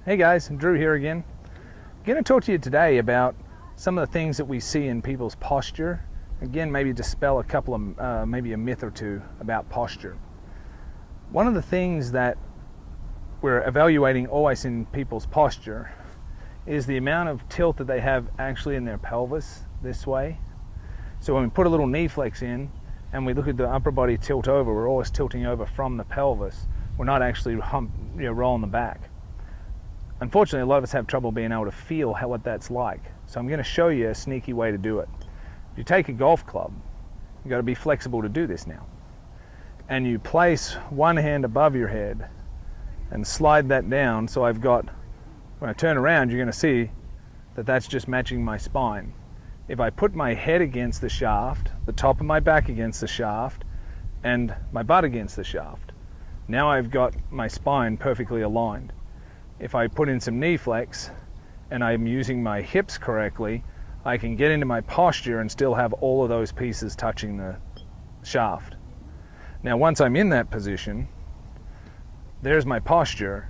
Hey guys, Drew here again. I'm going to talk to you today about some of the things that we see in people's posture. Again, maybe dispel a couple of, maybe a myth or two about posture. One of the things that we're evaluating always in people's posture is the amount of tilt that they have actually in their pelvis this way. So when we put a little knee flex in and we look at the upper body tilt over, we're always tilting over from the pelvis. We're not actually rolling the back. Unfortunately, a lot of us have trouble being able to feel what that's like. So I'm going to show you a sneaky way to do it. If you take a golf club, you've got to be flexible to do this now. And you place one hand above your head and slide that down. So I've got, when I turn around, you're going to see that that's just matching my spine. If I put my head against the shaft, the top of my back against the shaft, and my butt against the shaft, now I've got my spine perfectly aligned. If I put in some knee flex and I'm using my hips correctly, I can get into my posture and still have all of those pieces touching the shaft. Now once I'm in that position, there's my posture.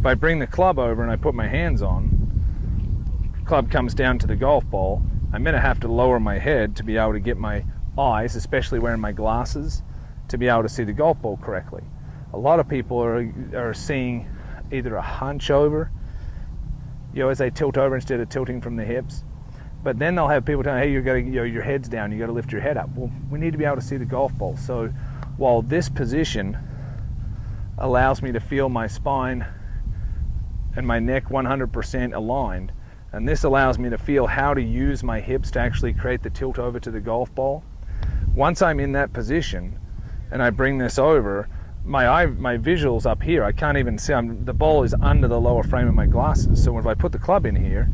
If I bring the club over and I put my hands on, the club comes down to the golf ball, I'm going to have to lower my head to be able to get my eyes, especially wearing my glasses, to be able to see the golf ball correctly. A lot of people are seeing either a hunch over, as they tilt over instead of tilting from the hips. But then they'll have people telling, hey, your head's down, you got to lift your head up. Well, we need to be able to see the golf ball. So while this position allows me to feel my spine and my neck 100% aligned, and this allows me to feel how to use my hips to actually create the tilt over to the golf ball. Once I'm in that position and I bring this over, my visuals up here, I can't even see. The ball is under the lower frame of my glasses. So if I put the club in here,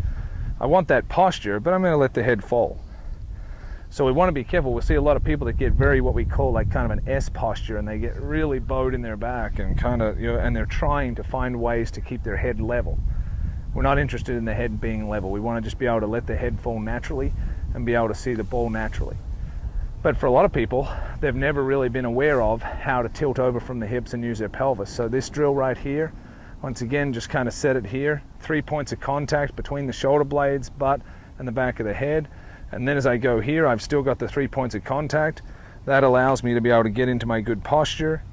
I want that posture, but I'm going to let the head fall. So we want to be careful. We'll see a lot of people that get very, what we call like kind of an S posture, and they get really bowed in their back and kind of, and they're trying to find ways to keep their head level. We're not interested in the head being level. We want to just be able to let the head fall naturally and be able to see the ball naturally. But for a lot of people, they've never really been aware of how to tilt over from the hips and use their pelvis. So this drill right here, once again, just kind of set it here. 3 points of contact between the shoulder blades, butt, and the back of the head. And then as I go here, I've still got the 3 points of contact. That allows me to be able to get into my good posture.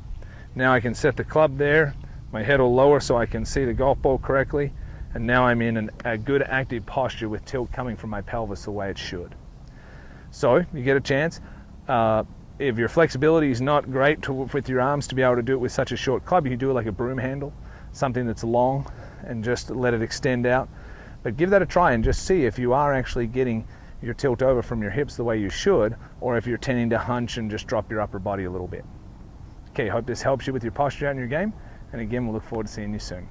Now I can set the club there. My head will lower so I can see the golf ball correctly. And now I'm in a good active posture with tilt coming from my pelvis the way it should. So you get a chance. If your flexibility is not great with your arms to be able to do it with such a short club, you can do it like a broom handle, something that's long, and just let it extend out. But give that a try and just see if you are actually getting your tilt over from your hips the way you should, or if you're tending to hunch and just drop your upper body a little bit. Okay, hope this helps you with your posture out in your game. And again, we'll look forward to seeing you soon.